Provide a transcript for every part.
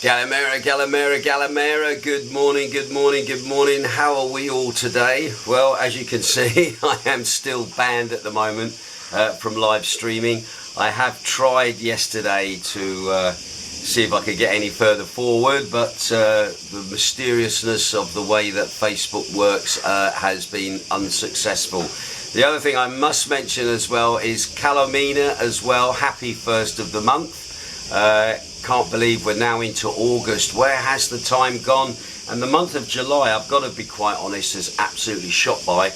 Galamera, Galamera, Galamera, good morning, good morning, good morning. How are we all today? Well, as you can see, I am still banned at the moment from live streaming. I have tried yesterday to see if I could get any further forward, but the mysteriousness of the way that Facebook works has been unsuccessful. The other thing I must mention as well is Kalomina as well. Happy first of the month. Can't believe we're now into August. Where has the time gone? And the month of July, I've got to be quite honest, is absolutely shot by.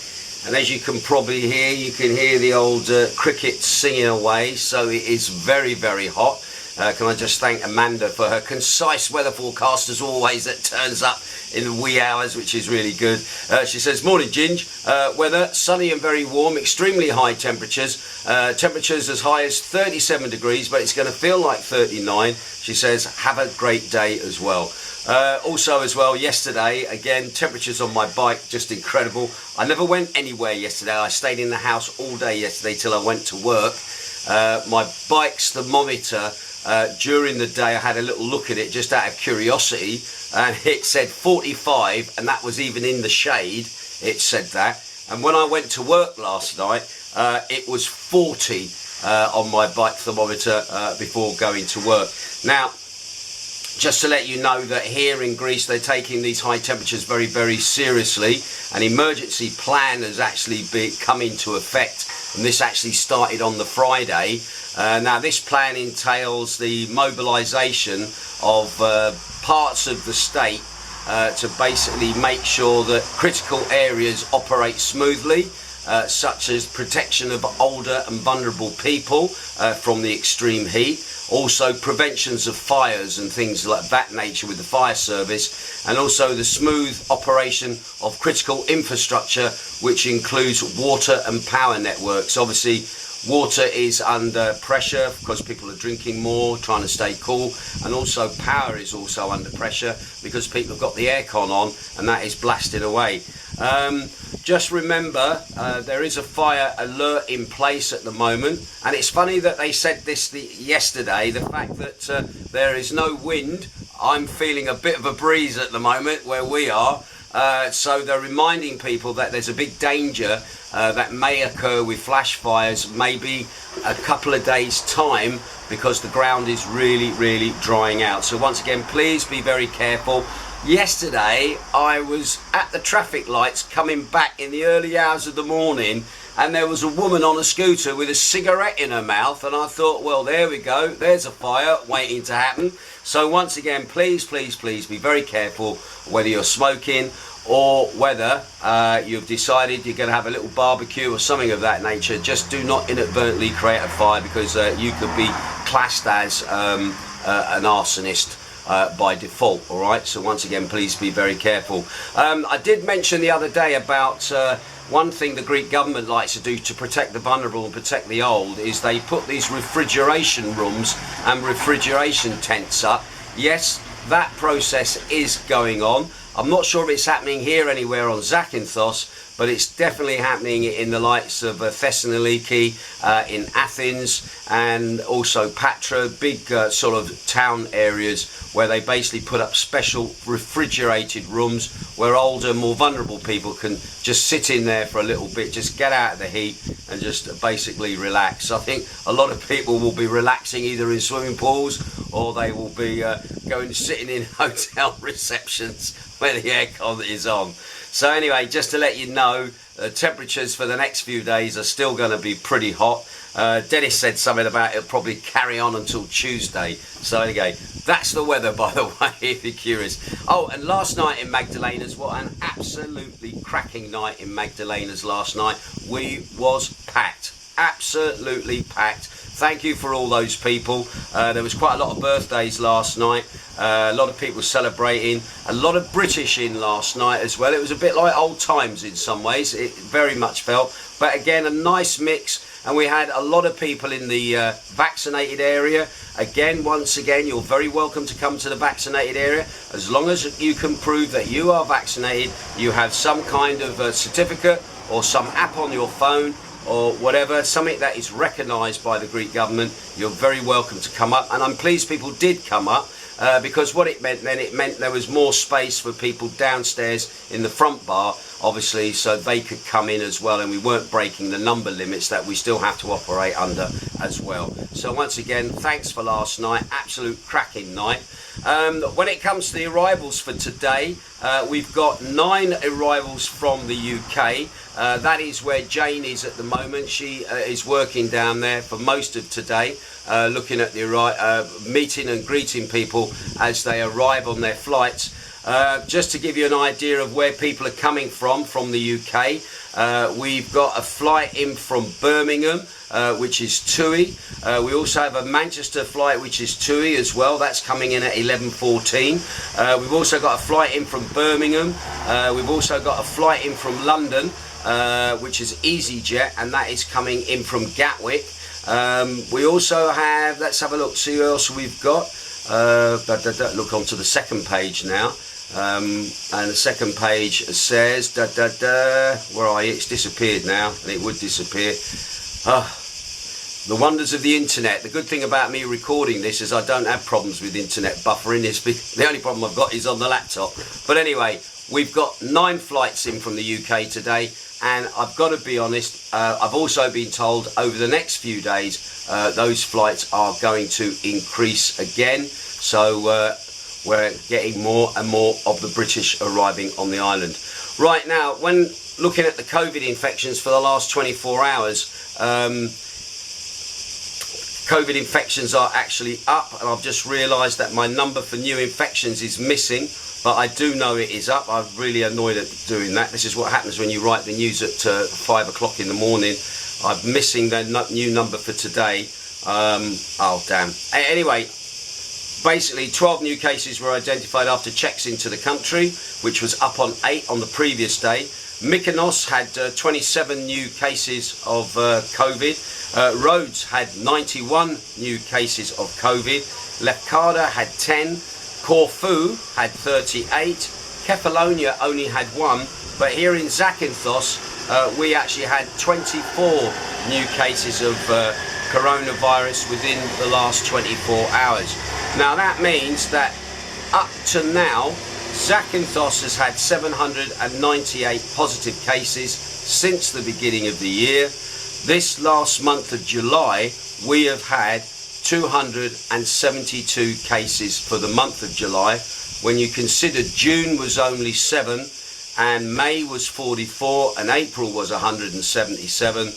And as you can probably hear, you can hear the old crickets singing away. So it is very, very hot. Can I just thank Amanda for her concise weather forecast as always that turns up in the wee hours, which is really good. She says, morning Ginge, weather sunny and very warm, extremely high temperatures. Temperatures as high as 37 degrees, but it's going to feel like 39. She says, have a great day as well. Also as well, yesterday, again, temperatures on my bike, just incredible. I never went anywhere yesterday. I stayed in the house all day yesterday till I went to work. My bike's thermometer, during the day I had a little look at it just out of curiosity, and it said 45, and that was even in the shade. It said that. And when I went to work last night, it was 40 on my bike thermometer before going to work. Now, just to let you know that here in Greece they're taking these high temperatures very, very seriously. An emergency plan has actually come into effect, and this actually started on the Friday. Now this plan entails the mobilisation of parts of the state to basically make sure that critical areas operate smoothly, such as protection of older and vulnerable people from the extreme heat. Also preventions of fires and things like that nature with the fire service, and also the smooth operation of critical infrastructure, which includes water and power networks. Obviously water is under pressure because people are drinking more, trying to stay cool, and also power is also under pressure because people have got the aircon on and that is blasting away. Just remember, there is a fire alert in place at the moment, and it's funny that they said this yesterday, the fact that there is no wind. I'm feeling a bit of a breeze at the moment where we are, so they're reminding people that there's a big danger that may occur with flash fires maybe a couple of days time, because the ground is really, really drying out. So once again, please be very careful. Yesterday I was at the traffic lights coming back in the early hours of the morning, and there was a woman on a scooter with a cigarette in her mouth, and I thought, well, there we go, there's a fire waiting to happen. So once again, please, please, please be very careful whether you're smoking or whether you've decided you're going to have a little barbecue or something of that nature. Just do not inadvertently create a fire, because you could be classed as an arsonist by default. All right, so once again, please be very careful. I did mention the other day about one thing the Greek government likes to do to protect the vulnerable and protect the old is they put these refrigeration rooms and refrigeration tents up. Yes, that process is going on. I'm not sure if it's happening here anywhere on Zakynthos, but it's definitely happening in the likes of Thessaloniki, in Athens, and also Patra, big sort of town areas where they basically put up special refrigerated rooms where older, more vulnerable people can just sit in there for a little bit, just get out of the heat and just basically relax. I think a lot of people will be relaxing either in swimming pools, or they will be going sitting in hotel receptions where the aircon is on. So anyway, just to let you know, temperatures for the next few days are still going to be pretty hot. Dennis said something about it'll probably carry on until Tuesday. So anyway, that's the weather, by the way, if you're curious. Oh, and last night in Magdalena's, what an absolutely cracking night in Magdalena's last night. We was packed, absolutely packed. Thank you for all those people. There was quite a lot of birthdays last night. A lot of people celebrating. A lot of British in last night as well. It was a bit like old times in some ways. It very much felt. But again, a nice mix. And we had a lot of people in the vaccinated area. Again, once again, you're very welcome to come to the vaccinated area. As long as you can prove that you are vaccinated, you have some kind of certificate or some app on your phone or whatever, something that is recognised by the Greek government, you're very welcome to come up. And I'm pleased people did come up. because what it meant then, it meant there was more space for people downstairs in the front bar, obviously, so they could come in as well, and we weren't breaking the number limits that we still have to operate under as well. So once again, thanks for last night, absolute cracking night. When it comes to the arrivals for today, we've got 9 arrivals from the UK. That is where Jane is at the moment. She is working down there for most of today, looking at the meeting and greeting people as they arrive on their flights. Just to give you an idea of where people are coming from the UK, we've got a flight in from Birmingham, which is TUI. We also have a Manchester flight, which is TUI as well. That's coming in at 11:14. We've also got a flight in from Birmingham. We've also got a flight in from London, which is EasyJet, and that is coming in from Gatwick. We also have, let's have a look, see who else we've got. Look onto the second page now. And the second page says, where are you? It's disappeared now, and it would disappear. The wonders of the internet. The good thing about me recording this is I don't have problems with internet buffering. The only problem I've got is on the laptop. But anyway, we've got 9 flights in from the UK today, and I've got to be honest, I've also been told over the next few days those flights are going to increase again. So we're getting more and more of the British arriving on the island. Right now, when looking at the COVID infections for the last 24 hours, COVID infections are actually up, and I've just realised that my number for new infections is missing, but I do know it is up. I'm really annoyed at doing that. This is what happens when you write the news at 5 o'clock in the morning. I'm missing the new number for today. Oh damn. Anyway, basically 12 new cases were identified after checks into the country, which was up on 8 on the previous day. Mykonos had 27 new cases of COVID. Rhodes had 91 new cases of COVID. Lefkada had 10. Corfu had 38. Kefalonia only had 1. But here in Zakynthos, we actually had 24 new cases of coronavirus within the last 24 hours. Now that means that up to now, Zakynthos has had 798 positive cases since the beginning of the year. This last month of July, we have had 272 cases for the month of July. When you consider June was only 7, and May was 44, and April was 177,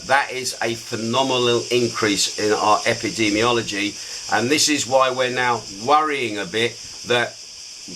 that is a phenomenal increase in our epidemiology. And this is why we're now worrying a bit that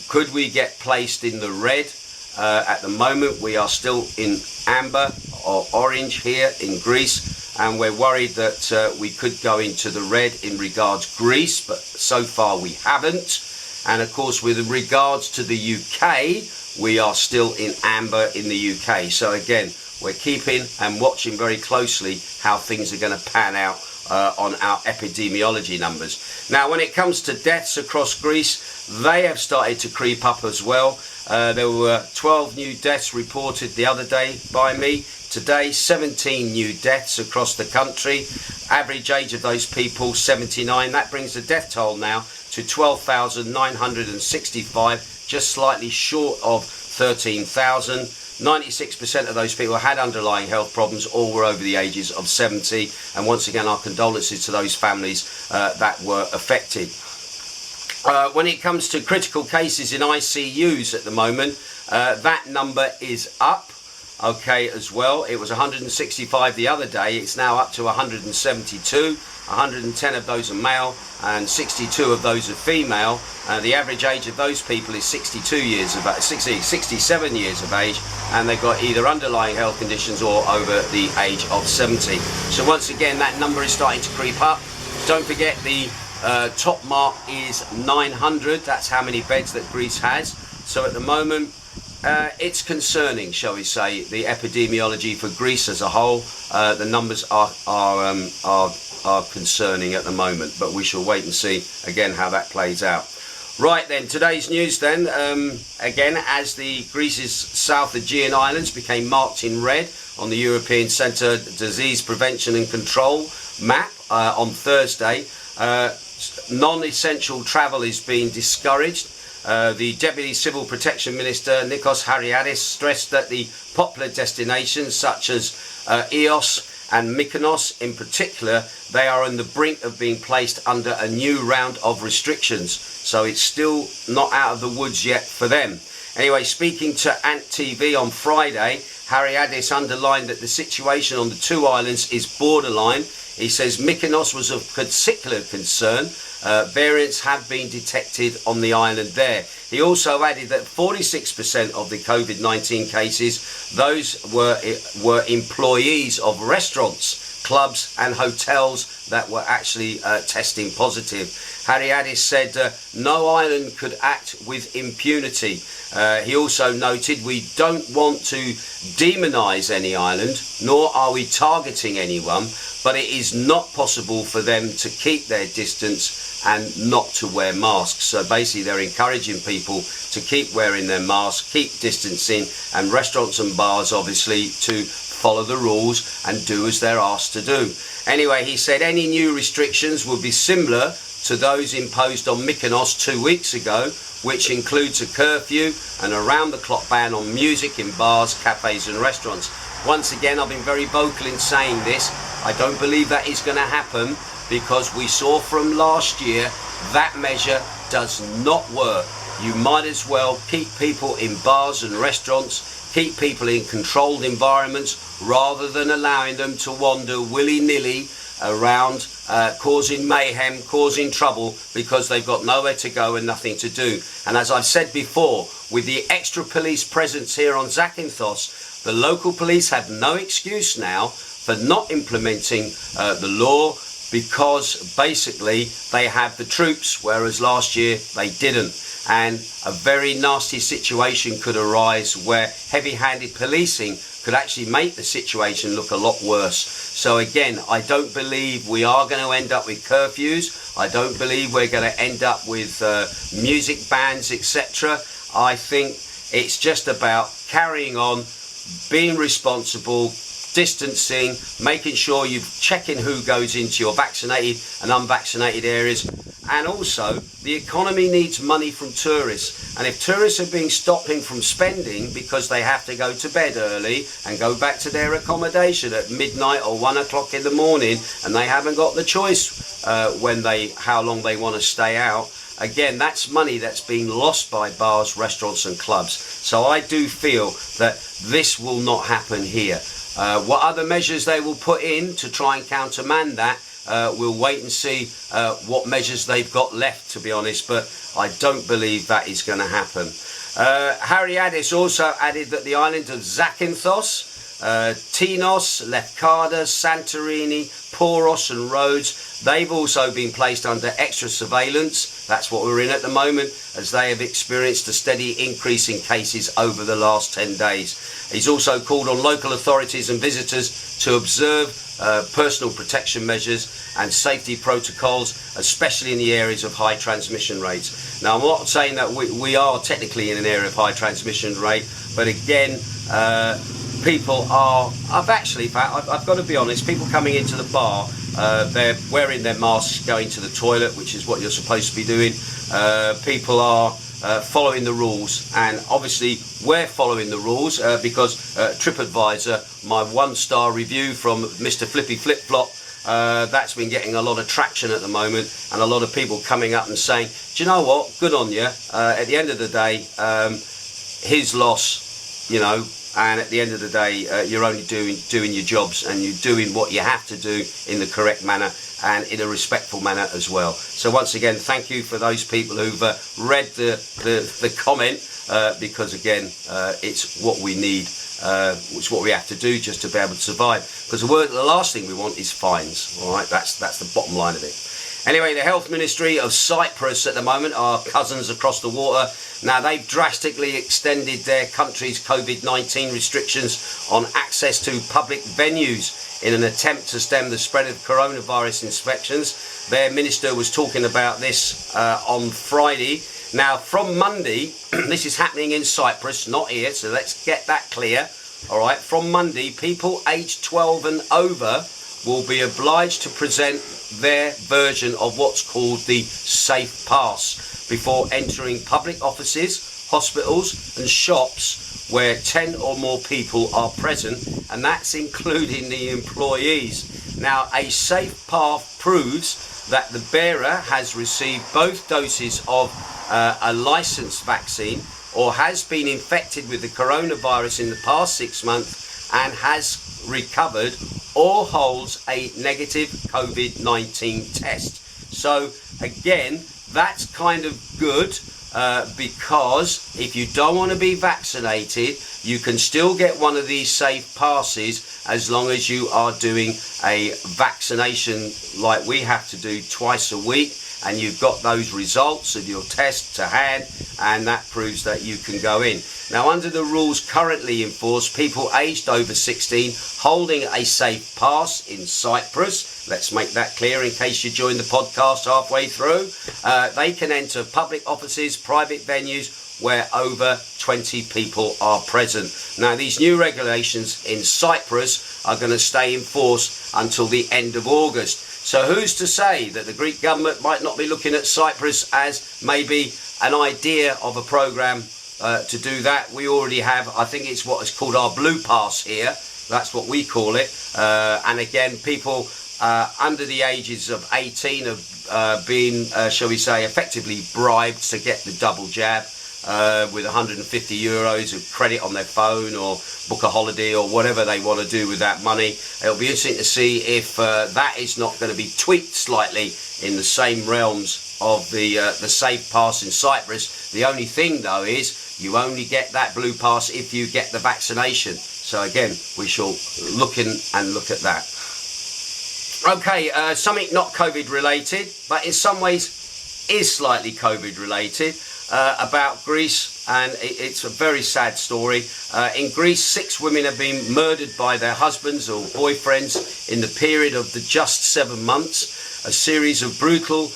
could we get placed in the red. At the moment we are still in amber or orange here in Greece, and we're worried that we could go into the red in regards Greece, but so far we haven't. And of course with regards to the UK, we are still in amber in the UK. So again, we're keeping and watching very closely how things are going to pan out on our epidemiology numbers. Now when it comes to deaths across Greece, they have started to creep up as well. There were 12 new deaths reported the other day by me. Today, 17 new deaths across the country. Average age of those people, 79. That brings the death toll now to 12,965, just slightly short of 13,000. 96% of those people had underlying health problems, all were over the ages of 70. And once again, our condolences to those families that were affected. When it comes to critical cases in ICUs at the moment, that number is up, okay, as well. It was 165 the other day. It's now up to 172. 110 of those are male and 62 of those are female. The average age of those people is 67 years of age, and they've got either underlying health conditions or over the age of 70. So once again, that number is starting to creep up. Don't forget the top mark is 900. That's how many beds that Greece has. So at the moment, it's concerning, shall we say, the epidemiology for Greece as a whole. The numbers are concerning at the moment, but we shall wait and see again how that plays out. Right then, today's news then, again, as the Greece's South Aegean Islands became marked in red on the European Centre Disease Prevention and Control map on Thursday, non-essential travel is being discouraged. The Deputy Civil Protection Minister, Nikos Hardalias, stressed that the popular destinations such as Ios and Mykonos in particular, they are on the brink of being placed under a new round of restrictions. So it's still not out of the woods yet for them. Anyway, speaking to Ant TV on Friday, Hardalias underlined that the situation on the two islands is borderline. He says Mykonos was of particular concern. Variants have been detected on the island there. He also added that 46% of the COVID-19 cases, those were employees of restaurants, clubs and hotels that were actually testing positive. Hardalias said no island could act with impunity. He also noted we don't want to demonise any island, nor are we targeting anyone, but it is not possible for them to keep their distance and not to wear masks. So basically they're encouraging people to keep wearing their masks, keep distancing, and restaurants and bars obviously to follow the rules and do as they're asked to do. Anyway, he said any new restrictions will be similar to those imposed on Mykonos 2 weeks ago, which includes a curfew and a round-the-clock ban on music in bars, cafes and restaurants. Once again, I've been very vocal in saying this. I don't believe that is going to happen because we saw from last year that measure does not work. You might as well keep people in bars and restaurants, keep people in controlled environments rather than allowing them to wander willy-nilly around causing mayhem, causing trouble because they've got nowhere to go and nothing to do. And as I've said before, with the extra police presence here on Zakynthos, the local police have no excuse now for not implementing the law because basically they have the troops, whereas last year they didn't. And a very nasty situation could arise where heavy-handed policing could actually make the situation look a lot worse. So again, I don't believe we are going to end up with curfews. I don't believe we're going to end up with music bans, etc. I think it's just about carrying on, being responsible, distancing, making sure you're checking who goes into your vaccinated and unvaccinated areas. And also, the economy needs money from tourists. And if tourists are being stopping from spending because they have to go to bed early and go back to their accommodation at midnight or 1 o'clock in the morning, and they haven't got the choice how long they want to stay out, again, that's money that's being lost by bars, restaurants and clubs. So I do feel that this will not happen here. What other measures they will put in to try and countermand that, we'll wait and see what measures they've got left, to be honest, but I don't believe that is going to happen. Hardalias also added that the island of Zakynthos, Tinos, Lefkada, Santorini, Paros and Rhodes, they've also been placed under extra surveillance. That's what we're in at the moment, as they have experienced a steady increase in cases over the last 10 days. He's also called on local authorities and visitors to observe personal protection measures and safety protocols, especially in the areas of high transmission rates. Now, I'm not saying that we are technically in an area of high transmission rate, but again, people are, I've got to be honest, people coming into the bar, they're wearing their masks, going to the toilet, which is what you're supposed to be doing. People are following the rules, and obviously we're following the rules because TripAdvisor, my 1-star review from Mr. Flippy Flip Flop, that's been getting a lot of traction at the moment, and a lot of people coming up and saying, do you know what, good on you, at the end of the day, his loss, you know, and at the end of the day, you're only doing your jobs, and you're doing what you have to do in the correct manner and in a respectful manner as well. So once again, thank you for those people who've read the comment, because again, it's what we need, it's what we have to do just to be able to survive. Because the last thing we want is fines. All right, that's the bottom line of it. Anyway, the Health Ministry of Cyprus at the moment, our cousins across the water, now they've drastically extended their country's COVID-19 restrictions on access to public venues in an attempt to stem the spread of coronavirus infections. Their minister was talking about this on Friday. Now, from Monday, this is happening in Cyprus, not here, so let's get that clear. All right, from Monday, people aged 12 and over will be obliged to present their version of what's called the Safe Pass before entering public offices, hospitals and shops where 10 or more people are present, and that's including the employees. Now, a Safe Pass proves that the bearer has received both doses of a licensed vaccine or has been infected with the coronavirus in the past 6 months and has recovered or holds a negative COVID-19 test. So again, that's kind of good because if you don't want to be vaccinated, you can still get one of these safe passes as long as you are doing a vaccination like we have to do twice a week, and you've got those results of your test to hand, and that proves that you can go in. Now, under the rules currently in force, people aged over 16 holding a safe pass in Cyprus, let's make that clear in case you joined the podcast halfway through, they can enter public offices, private venues where over 20 people are present. Now, these new regulations in Cyprus are going to stay in force until the end of August. So who's to say that the Greek government might not be looking at Cyprus as maybe an idea of a programme to do that? We already have, I think it's what is called our blue pass here. That's what we call it. And again, people under the ages of 18 have been, shall we say, effectively bribed to get the double jab with 150 euros of credit on their phone, or book a holiday, or whatever they want to do with that money. It'll be interesting to see if that is not going to be tweaked slightly in the same realms of the safe pass in Cyprus. The only thing though is you only get that blue pass if you get the vaccination. So again, we shall look at that. Okay, something not COVID related, but in some ways is slightly COVID related. About Greece, and it's a very sad story. In Greece, 6 women have been murdered by their husbands or boyfriends in the period of the just 7 months. A series of brutal,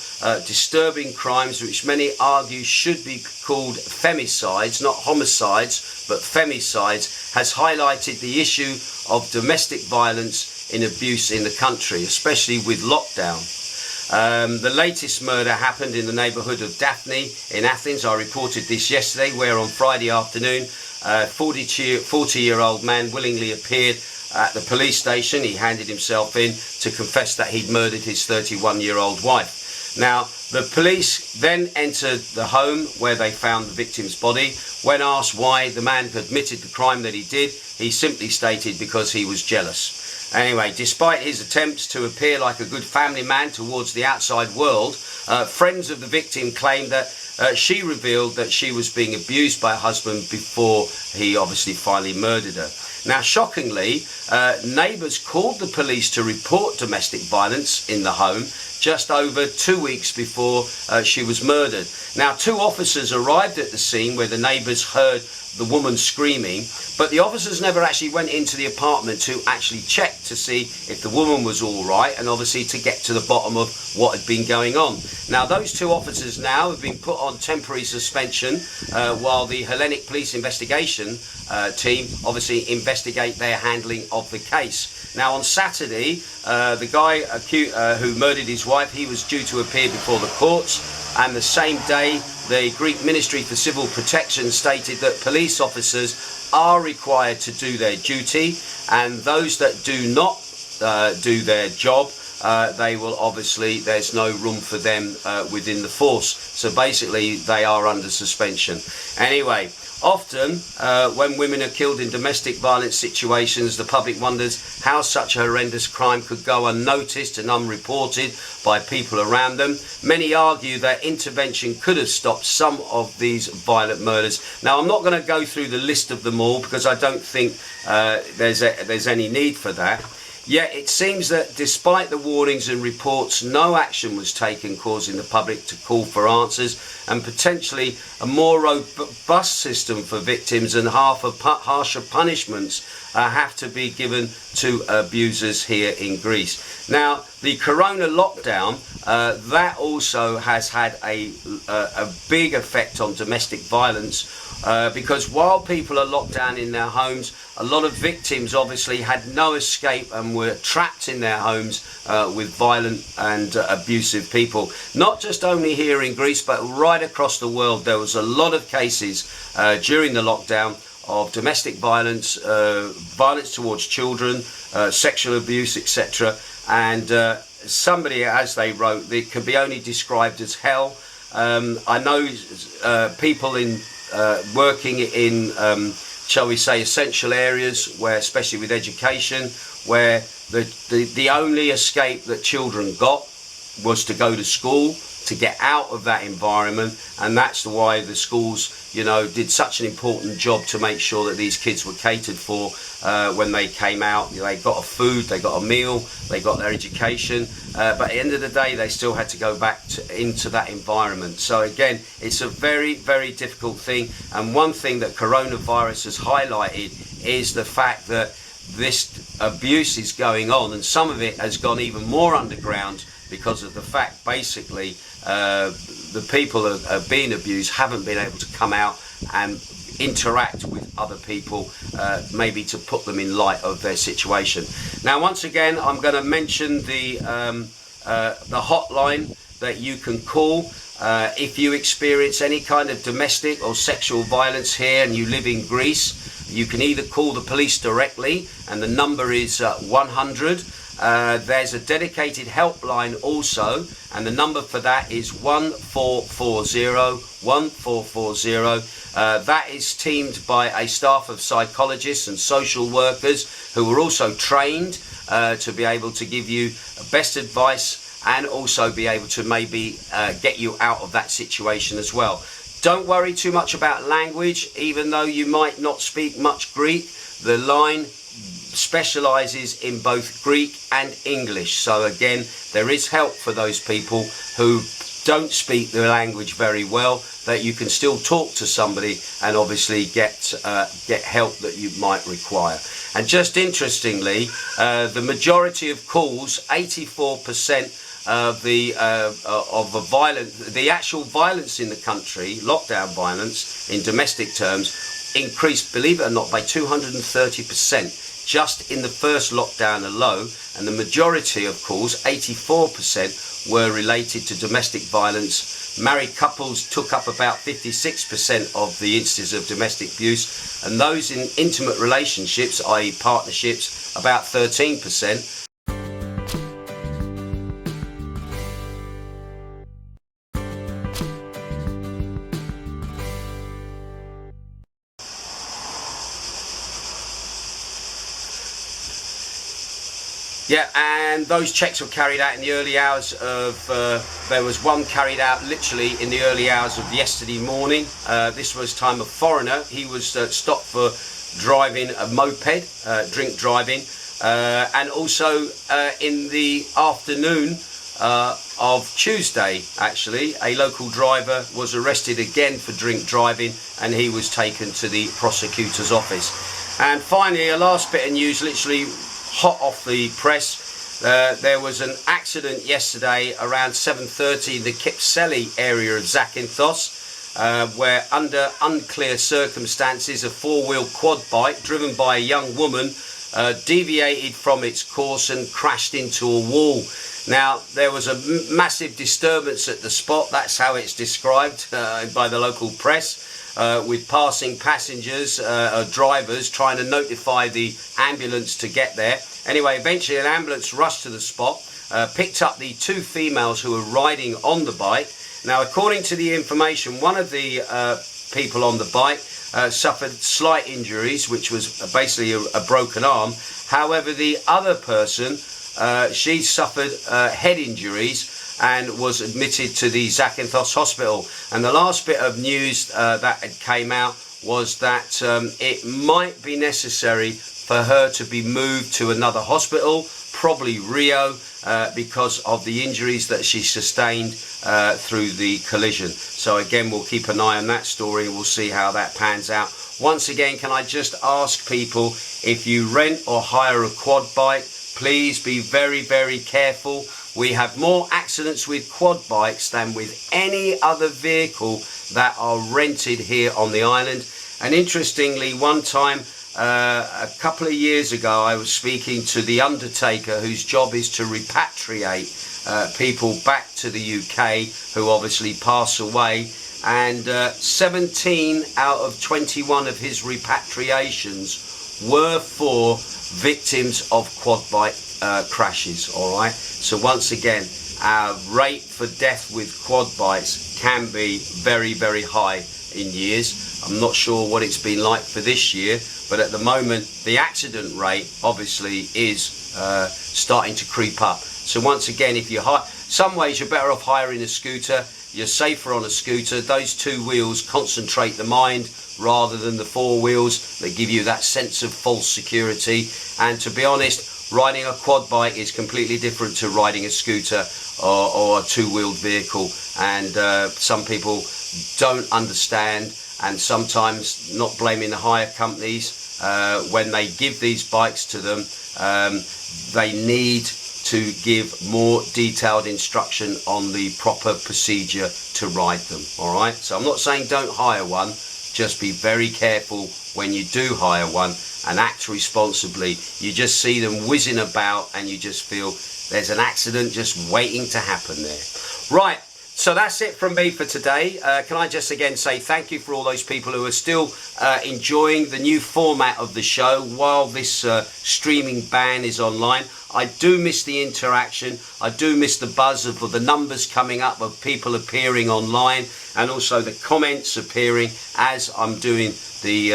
disturbing crimes which many argue should be called femicides, not homicides, but femicides, has highlighted the issue of domestic violence and abuse in the country, especially with lockdown. The latest murder happened in the neighbourhood of Daphne in Athens. I reported this yesterday, where on Friday afternoon, a 40-year-old man willingly appeared at the police station. He handed himself in to confess that he'd murdered his 31-year-old wife. Now, the police then entered the home where they found the victim's body. When asked why the man admitted the crime that he did, he simply stated because he was jealous. Anyway, despite his attempts to appear like a good family man towards the outside world, friends of the victim claimed that she revealed that she was being abused by her husband before he obviously finally murdered her. Now, shockingly, neighbours called the police to report domestic violence in the home just over 2 weeks before she was murdered. Now, 2 officers arrived at the scene where the neighbours heard the woman screaming, but the officers never actually went into the apartment to actually check to see if the woman was all right, and obviously to get to the bottom of what had been going on. Now, those 2 officers now have been put on temporary suspension while the Hellenic Police investigation team obviously investigate their handling of the case. Now, on Saturday, the guy who murdered his wife, he was due to appear before the courts, and the same day the Greek Ministry for Civil Protection stated that police officers are required to do their duty, and those that do not do their job, they will obviously, there's no room for them within the force. So basically they are under suspension. Anyway, often when women are killed in domestic violence situations, the public wonders how such a horrendous crime could go unnoticed and unreported by people around them. Many argue that intervention could have stopped some of these violent murders. Now, I'm not going to go through the list of them all because I don't think there's any need for that. Yet it seems that despite the warnings and reports, no action was taken, causing the public to call for answers and potentially a more robust system for victims and harsher punishments have to be given to abusers here in Greece. Now, the corona lockdown, that also has had a big effect on domestic violence, because while people are locked down in their homes, a lot of victims obviously had no escape and were trapped in their homes with violent and abusive people. Not just only here in Greece, but right across the world. There was a lot of cases during the lockdown of domestic violence, violence towards children, sexual abuse, etc. And somebody, as they wrote, it could be only described as hell. I know people in working in, shall we say, essential areas, where, especially with education, where the only escape that children got was to go to school, to get out of that environment. And that's why the schools, you know, did such an important job to make sure that these kids were catered for when they came out. They got a food, they got a meal, they got their education, but at the end of the day they still had to go back into that environment. So again, it's a very, very difficult thing. And one thing that coronavirus has highlighted is the fact that this abuse is going on, and some of it has gone even more underground, because of the fact, basically, the people who are being abused haven't been able to come out and interact with other people, maybe to put them in light of their situation. Now, once again, I'm going to mention the hotline that you can call if you experience any kind of domestic or sexual violence here and you live in Greece. You can either call the police directly, and the number is 100. There's a dedicated helpline also, and the number for that is 1440 1440. That is teamed by a staff of psychologists and social workers who are also trained to be able to give you best advice, and also be able to maybe get you out of that situation as well. Don't worry too much about language. Even though you might not speak much Greek, the line specializes in both Greek and English. So again, there is help for those people who don't speak the language very well, that you can still talk to somebody and obviously get help that you might require. And just interestingly, the majority of calls, 84% of the actual violence in the country, lockdown violence in domestic terms, increased, believe it or not, by 230% just in the first lockdown alone. And the majority of calls, 84%, were related to domestic violence. Married couples took up about 56% of the instances of domestic abuse, and those in intimate relationships, i.e. partnerships, about 13%. Yeah, and those checks were carried out in the early hours of, there was one carried out literally in the early hours of yesterday morning. This was time of foreigner. He was stopped for driving a moped, drink driving, and also in the afternoon of Tuesday, actually, a local driver was arrested again for drink driving, and he was taken to the prosecutor's office. And finally, a last bit of news, literally hot off the press. There was an accident yesterday around 7:30 in the Kypseli area of Zakynthos, where under unclear circumstances a four-wheel quad bike driven by a young woman deviated from its course and crashed into a wall. Now, there was a massive disturbance at the spot. That's how it's described by the local press. With passing passengers, drivers trying to notify the ambulance to get there. Anyway, eventually an ambulance rushed to the spot, picked up the two females who were riding on the bike. Now, according to the information, one of the people on the bike suffered slight injuries, which was basically a broken arm. However, the other person, she suffered head injuries and was admitted to the Zakynthos hospital. And the last bit of news that came out was that it might be necessary for her to be moved to another hospital, probably Rio, because of the injuries that she sustained through the collision. So again, we'll keep an eye on that story and we'll see how that pans out. once again, can I just ask people, if you rent or hire a quad bike, please be very, very careful. We have more accidents with quad bikes than with any other vehicle that are rented here on the island. And interestingly, one time, a couple of years ago, I was speaking to the undertaker whose job is to repatriate people back to the UK who obviously pass away. And 17 out of 21 of his repatriations were for victims of quad bike crashes. All right, so once again, our rate for death with quad bikes can be very, very high in years. I'm not sure what it's been like for this year, but at the moment the accident rate obviously is starting to creep up. So once again, if you hire, some ways you're better off hiring a scooter. You're safer on a scooter. Those two wheels concentrate the mind rather than the four wheels that give you that sense of false security. And to be honest, riding a quad bike is completely different to riding a scooter or a two-wheeled vehicle. And some people don't understand, and sometimes, not blaming the hire companies, when they give these bikes to them, they need to give more detailed instruction on the proper procedure to ride them. All right, so I'm not saying don't hire one, just be very careful when you do hire one and act responsibly. You just see them whizzing about and you just feel there's an accident just waiting to happen there. Right, so that's it from me for today. Can I just again say thank you for all those people who are still enjoying the new format of the show while this streaming ban is online. I do miss the interaction. I do miss the buzz of the numbers coming up of people appearing online, and also the comments appearing as I'm doing the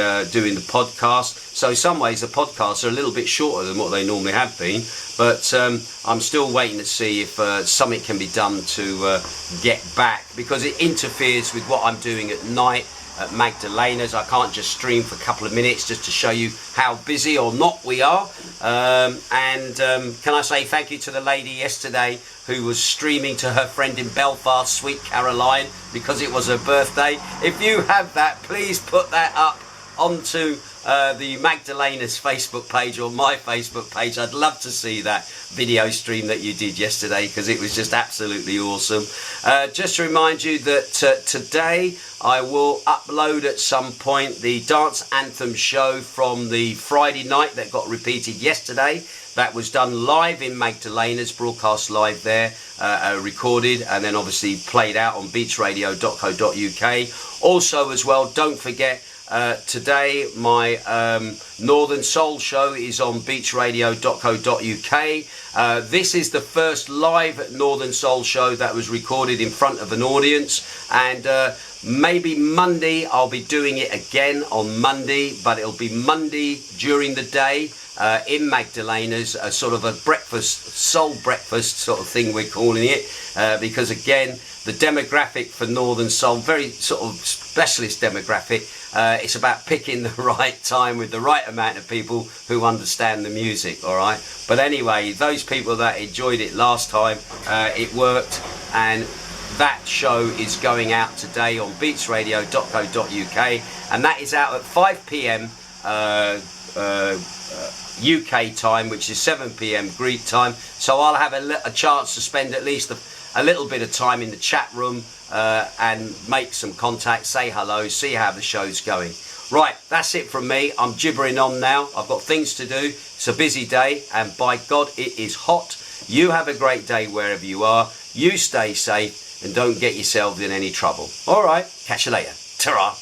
podcast. So in some ways the podcasts are a little bit shorter than what they normally have been, but I'm still waiting to see if something can be done to get back, because it interferes with what I'm doing at night at Magdalena's. I can't just stream for a couple of minutes just to show you how busy or not we are. Can I say thank you to the lady yesterday who was streaming to her friend in Belfast, Sweet Caroline, because it was her birthday. If you have that, please put that up onto the Magdalena's Facebook page or my Facebook page. I'd love to see that video stream that you did yesterday, because it was just absolutely awesome. Just to remind you that today I will upload at some point the dance anthem show from the Friday night that got repeated yesterday. That was done live in Magdalena's, broadcast live there, recorded, and then obviously played out on beachradio.co.uk. Also as well, don't forget, today my Northern Soul show is on beachradio.co.uk. This is the first live Northern Soul show that was recorded in front of an audience, and maybe Monday I'll be doing it again on Monday, but it'll be Monday during the day in Magdalena's, a sort of a breakfast, soul breakfast sort of thing we're calling it, because again, the demographic for Northern Soul, very sort of specialist demographic. It's about picking the right time with the right amount of people who understand the music, all right? But anyway, those people that enjoyed it last time, it worked, and that show is going out today on beachradio.co.uk, and that is out at 5 p.m. UK time, which is 7 p.m. Greek time. So I'll have a chance to spend at least a little bit of time in the chat room and make some contact, say hello, see how the show's going. Right, that's it from me. I'm gibbering on now. I've got things to do. It's a busy day, and by God, it is hot. You have a great day wherever you are. You stay safe and don't get yourselves in any trouble. All right, catch you later. Ta-ra.